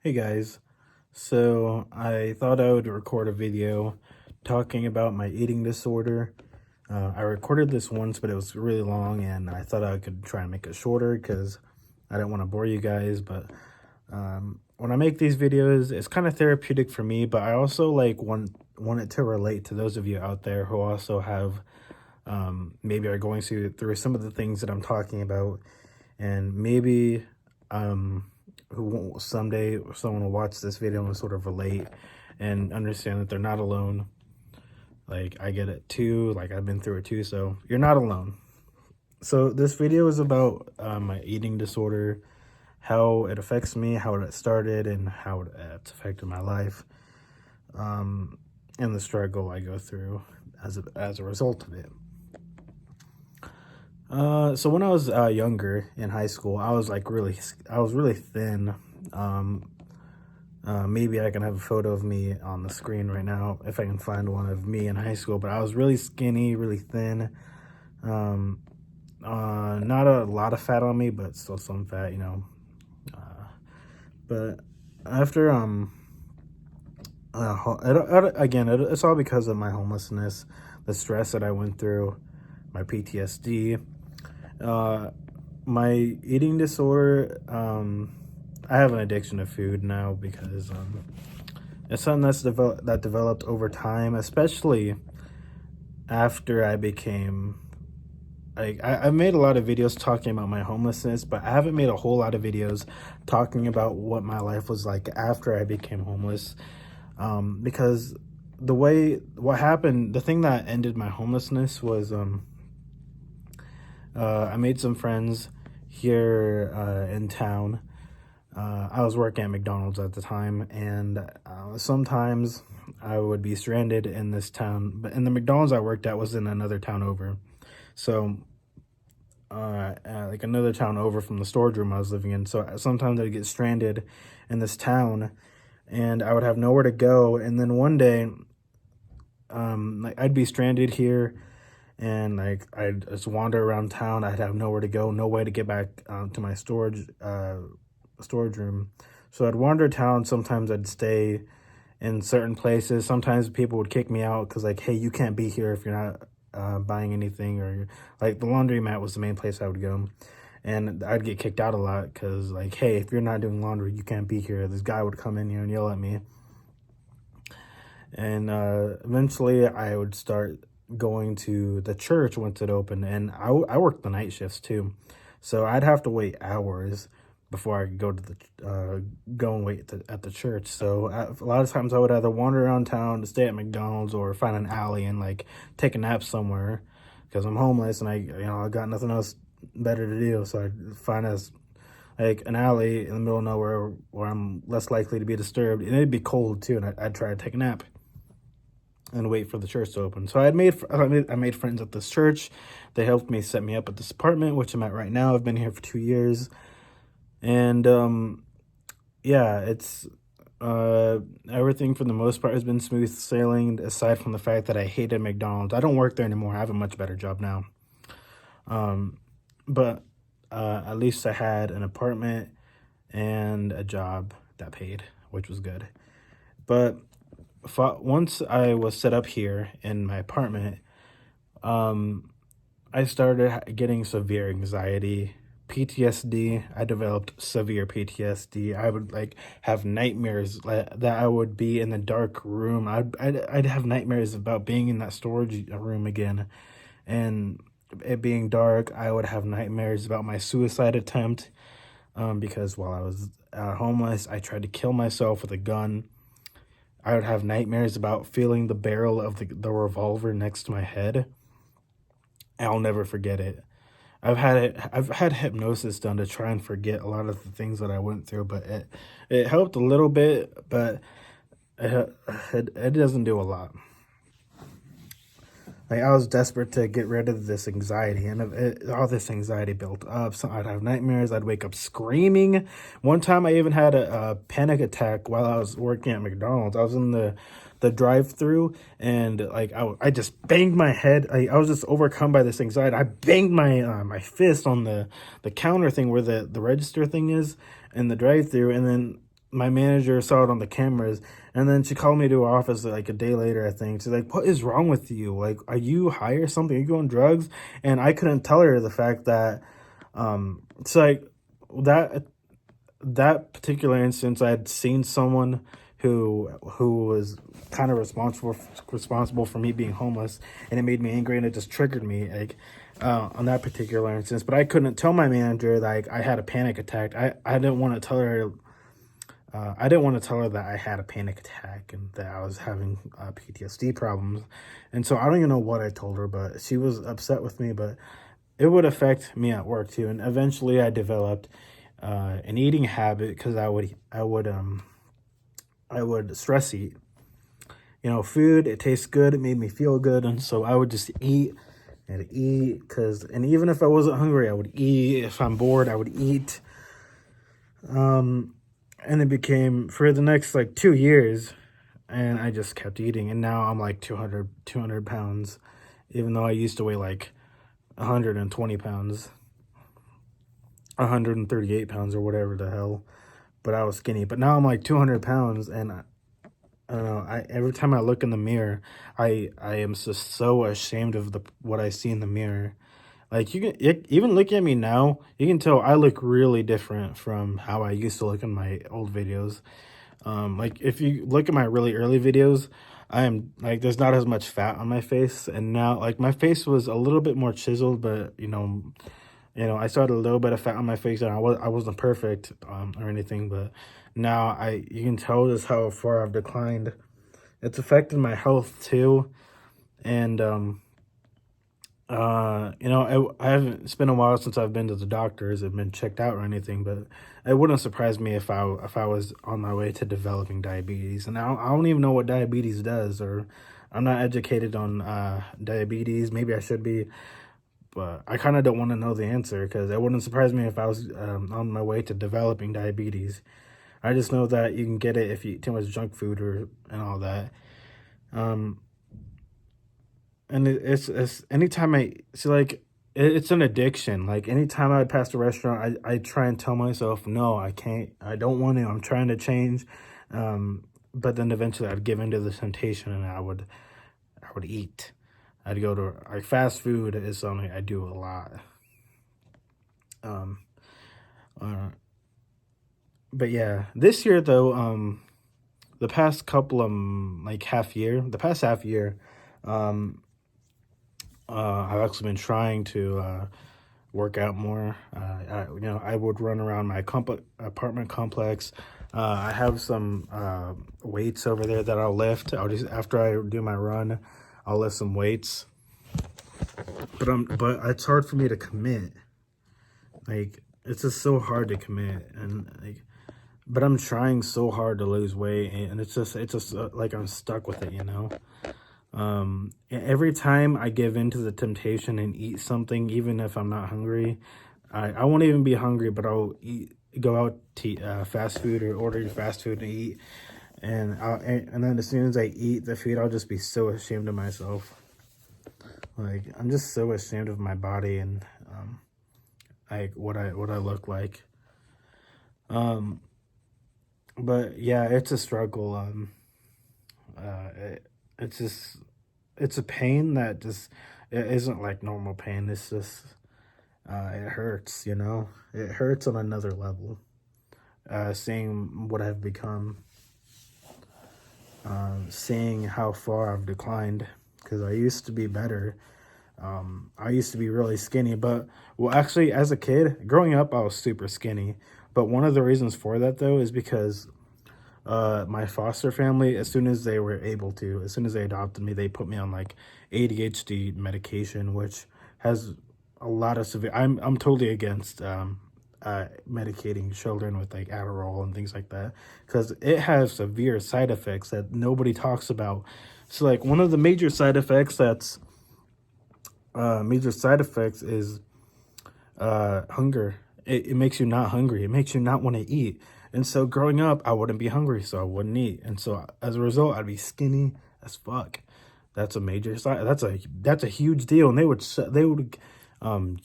Hey guys, so I thought I would record a video talking about my eating disorder. I recorded this once, but it was really long, and I thought I could try and make it shorter because I didn't want to bore you guys. But when I make these videos, it's kind of therapeutic for me, but I also want it to relate to those of you out there who also have maybe are going through some of the things that I'm talking about, and maybe someday someone will watch this video and sort of relate and understand that they're not alone. Like, I get it too, like I've been through it too, so you're not alone. So this video is about my eating disorder, how it affects me, how it started, and how it's affected my life, and the struggle I go through as a result of it. So when I was younger in high school, I was really thin. Maybe I can have a photo of me on the screen right now if I can find one of me in high school. But I was really skinny, really thin. Not a lot of fat on me, but still some fat, you know. But after it's all because of my homelessness, the stress that I went through, my PTSD. My eating disorder, I have an addiction to food now because it's something that developed over time, especially after I became I've made a lot of videos talking about my homelessness, but I haven't made a whole lot of videos talking about what my life was like after I became homeless, because the thing that ended my homelessness was I made some friends here in town. I was working at McDonald's at the time, and sometimes I would be stranded in this town. But in the McDonald's I worked at was in another town over. So, like another town over from the storage room I was living in. So sometimes I'd get stranded in this town, and I would have nowhere to go. And then one day, I'd be stranded here, and like I'd just wander around town. I'd have nowhere to go, no way to get back to my storage room. So I'd wander town. Sometimes I'd stay in certain places. Sometimes people would kick me out because, like, hey, you can't be here if you're not buying anything, or like the laundromat was the main place I would go. And I'd get kicked out a lot because, like, hey, if you're not doing laundry, you can't be here. This guy would come in here and yell at me. And eventually I would start going to the church once it opened, and I worked the night shifts too, so I'd have to wait hours before I could go to go and wait at the church. So a lot of times I would either wander around town to stay at McDonald's or find an alley and like take a nap somewhere because I'm homeless and I got nothing else better to do. So I'd find like an alley in the middle of nowhere where I'm less likely to be disturbed, and it'd be cold too, and I'd try to take a nap and wait for the church to open. So I made friends at this church. They helped me set me up at this apartment, which I'm at right now. I've been here for 2 years. And yeah, it's everything for the most part has been smooth sailing, aside from the fact that I hated McDonald's. I don't work there anymore. I have a much better job now. But at least I had an apartment and a job that paid, which was good. But once I was set up here in my apartment, I started getting severe anxiety, PTSD. I developed severe PTSD. I would like have nightmares that I would be in the dark room. I'd have nightmares about being in that storage room again, and it being dark. I would have nightmares about my suicide attempt, because while I was homeless, I tried to kill myself with a gun. I would have nightmares about feeling the barrel of the revolver next to my head. I'll never forget it. I've had hypnosis done to try and forget a lot of the things that I went through, but it helped a little bit, but it doesn't do a lot. Like, I was desperate to get rid of this anxiety, and all this anxiety built up. So I'd have nightmares. I'd wake up screaming. One time I even had a panic attack while I was working at McDonald's. I was in the drive-through, and like I just banged my head. I was just overcome by this anxiety. I banged my fist on the counter thing where the register thing is in the drive-through, and then my manager saw it on the cameras, and then she called me to her office like a day later, I think. She's like, what is wrong with you? Like, are you high or something? Are you on drugs? And I couldn't tell her the fact that, it's like, that particular instance, I had seen someone who was kind of responsible for me being homeless, and it made me angry, and it just triggered me, like, on that particular instance. But I couldn't tell my manager that I had a panic attack. I didn't want to tell her. I didn't want to tell her that I had a panic attack and that I was having PTSD problems. And so I don't even know what I told her, but she was upset with me. But it would affect me at work too. And eventually I developed an eating habit, because I would stress eat. You know, food, it tastes good, it made me feel good, and so I would just eat and eat, and even if I wasn't hungry, I would eat. If I'm bored, I would eat. And it became, for the next like 2 years, and I just kept eating, and now I'm like 200 pounds, even though I used to weigh like 120 pounds, 138 pounds or whatever the hell, but I was skinny. But now I'm like 200 pounds, and I don't know, every time I look in the mirror, I am just so ashamed of what I see in the mirror. Like, even looking at me now, you can tell I look really different from how I used to look in my old videos. Like, if you look at my really early videos, I am, like, there's not as much fat on my face. And now, like, my face was a little bit more chiseled, but, I still had a little bit of fat on my face, and I wasn't perfect, or anything. But now, you can tell just how far I've declined. It's affected my health, too. And, I haven't, it's been a while since I've been to the doctors and been checked out or anything, but it wouldn't surprise me if I was on my way to developing diabetes. And I don't even know what diabetes does, or I'm not educated on diabetes. Maybe I should be, but I kind of don't want to know the answer, because it wouldn't surprise me if I was on my way to developing diabetes. I just know that you can get it if you eat too much junk food and all that. And it's anytime it's an addiction. Like, anytime I pass a restaurant, I try and tell myself, no, I can't, I don't want to, I'm trying to change. But then eventually I'd give into the temptation, and I would eat. I'd go to, like, fast food is something I do a lot. But yeah, this year though, the past couple of, the past half year, I've actually been trying to work out more. I would run around my apartment complex. I have some weights over there that I'll lift. After I do my run, I'll lift some weights. But it's hard for me to commit. Like, it's just so hard to commit, but I'm trying so hard to lose weight, and it's just like I'm stuck with it, Every time I give in to the temptation and eat something, even if I'm not hungry, I won't even be hungry, but I'll go out to fast food, or order fast food and eat. And then as soon as I eat the food, I'll just be so ashamed of myself. Like, I'm just so ashamed of my body, and like what I look like. But yeah, it's a struggle. It's a pain that it isn't like normal pain. It's just, it hurts, it hurts on another level. Seeing what I've become, seeing how far I've declined, because I used to be better. I used to be really skinny, actually, as a kid, growing up, I was super skinny. But one of the reasons for that, though, is because my foster family, as soon as they adopted me, they put me on like ADHD medication, which has a lot of severe. I'm totally against medicating children with like Adderall and things like that, because it has severe side effects that nobody talks about. So, like, one of the major side effects is hunger. It makes you not hungry. It makes you not want to eat. And so growing up, I wouldn't be hungry, so I wouldn't eat. And so as a result, I'd be skinny as fuck. That's a major side. That's a huge deal. And they would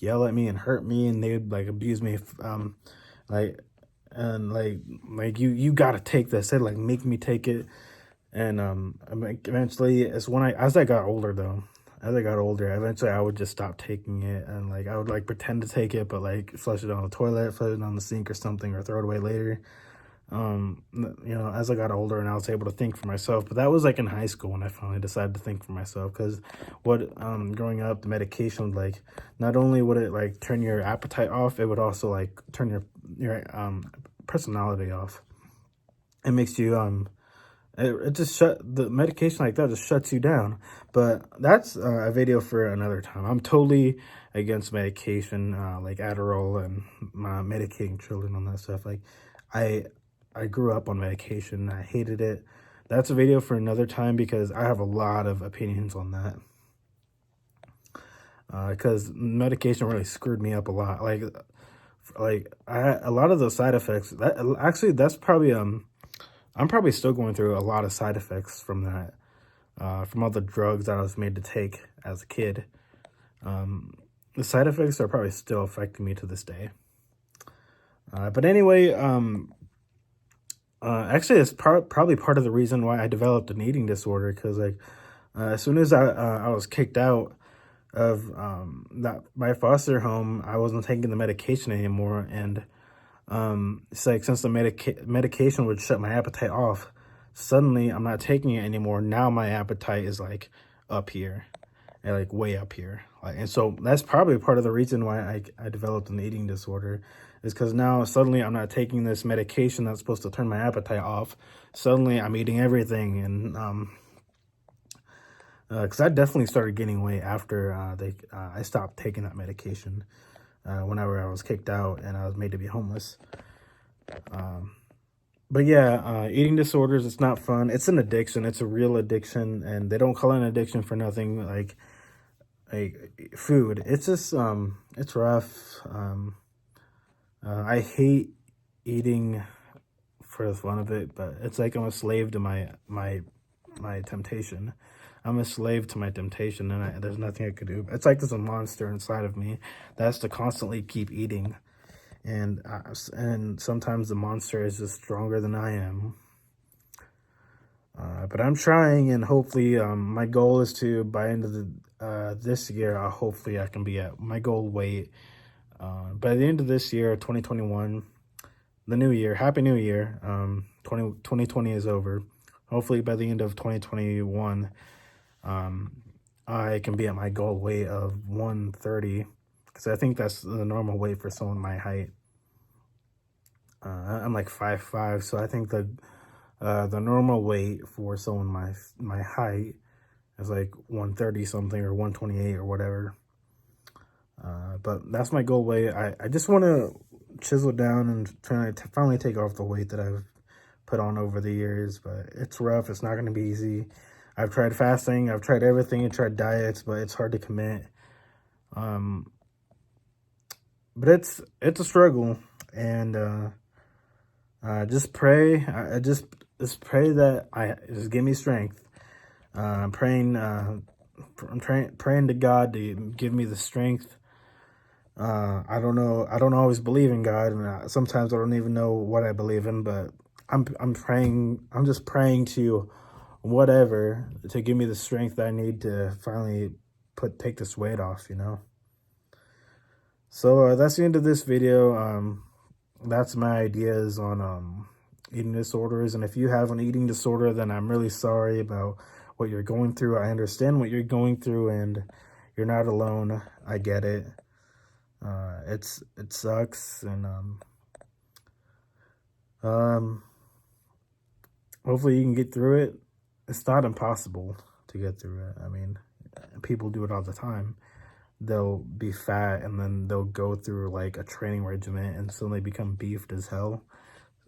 yell at me and hurt me, and they would like abuse me. and like you gotta take this. They like make me take it, and eventually it's when as I got older though. As I got older, eventually I would just stop taking it, and like I would like pretend to take it, but like flush it down the toilet, flush it down the sink or something, or throw it away later. You know, as I got older and I was able to think for myself. But that was like in high school when I finally decided to think for myself, because what growing up, the medication would like, not only would it like turn your appetite off, it would also like turn your personality off. It makes you it just the medication like that just shuts you down. But that's a video for another time. I'm totally against medication, like Adderall and medicating children on that stuff. Like I grew up on medication. I hated it. That's a video for another time, because I have a lot of opinions on that. Because medication really screwed me up a lot. Like a lot of those side effects. That actually, that's probably I'm probably still going through a lot of side effects from that, from all the drugs that I was made to take as a kid. The side effects are probably still affecting me to this day. But anyway, actually, it's probably part of the reason why I developed an eating disorder, because like as soon as I was kicked out of my foster home, I wasn't taking the medication anymore, and it's like since the medication would shut my appetite off, suddenly I'm not taking it anymore. Now my appetite is like up here, and like way up here. And so that's probably part of the reason why I developed an eating disorder, is because now suddenly I'm not taking this medication that's supposed to turn my appetite off. Suddenly I'm eating everything, and because I definitely started gaining weight after I stopped taking that medication. Whenever I was kicked out and I was made to be homeless. But yeah, eating disorders, it's not fun. It's an addiction. It's a real addiction, and they don't call it an addiction for nothing. Like food, it's just it's rough. I hate eating for the fun of it, but it's like I'm a slave to my temptation. I'm a slave to my temptation, and there's nothing I could do. It's like there's a monster inside of me that has to constantly keep eating, and sometimes the monster is just stronger than I am. But I'm trying, and hopefully, my goal is to, by end of this year, hopefully I can be at my goal weight. By the end of this year, 2021, the new year, Happy New Year. 2020 is over. Hopefully by the end of 2021, I can be at my goal weight of 130, because I think that's the normal weight for someone my height. I'm like 5'5", so I think the normal weight for someone my height is like 130 something or 128 or whatever. But that's my goal weight. I just want to chisel down and try to finally take off the weight that I've put on over the years, but it's rough. It's not going to be easy. I've tried fasting. I've tried everything. I've tried diets, but it's hard to commit. But it's a struggle, and just pray. I just pray that just give me strength. I'm praying to God to give me the strength. I don't know. I don't always believe in God, and sometimes I don't even know what I believe in. But I'm praying. I'm just praying to whatever to give me the strength that I need to finally take this weight off. You know. So that's the end of this video. That's my ideas on eating disorders. And if you have an eating disorder, then I'm really sorry about what you're going through. I understand what you're going through, and you're not alone. I get it. It sucks, and hopefully you can get through it. It's not impossible to get through it. I mean, people do it all the time. They'll be fat, and then they'll go through like a training regimen and suddenly become beefed as hell.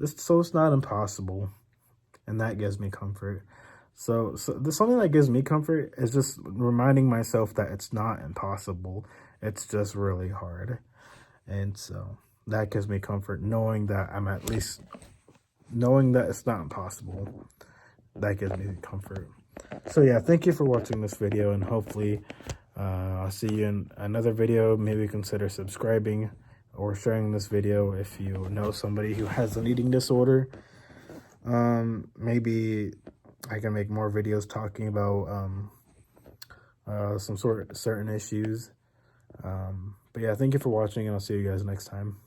So it's not impossible, and that gives me comfort. So something that gives me comfort is just reminding myself that it's not impossible. It's just really hard. And so that gives me comfort, knowing that knowing that it's not impossible. That gives me comfort. So yeah, thank you for watching this video, and hopefully I'll see you in another video. Maybe consider subscribing, or sharing this video if you know somebody who has an eating disorder. Maybe I can make more videos talking about some certain issues. But yeah, thank you for watching, and I'll see you guys next time.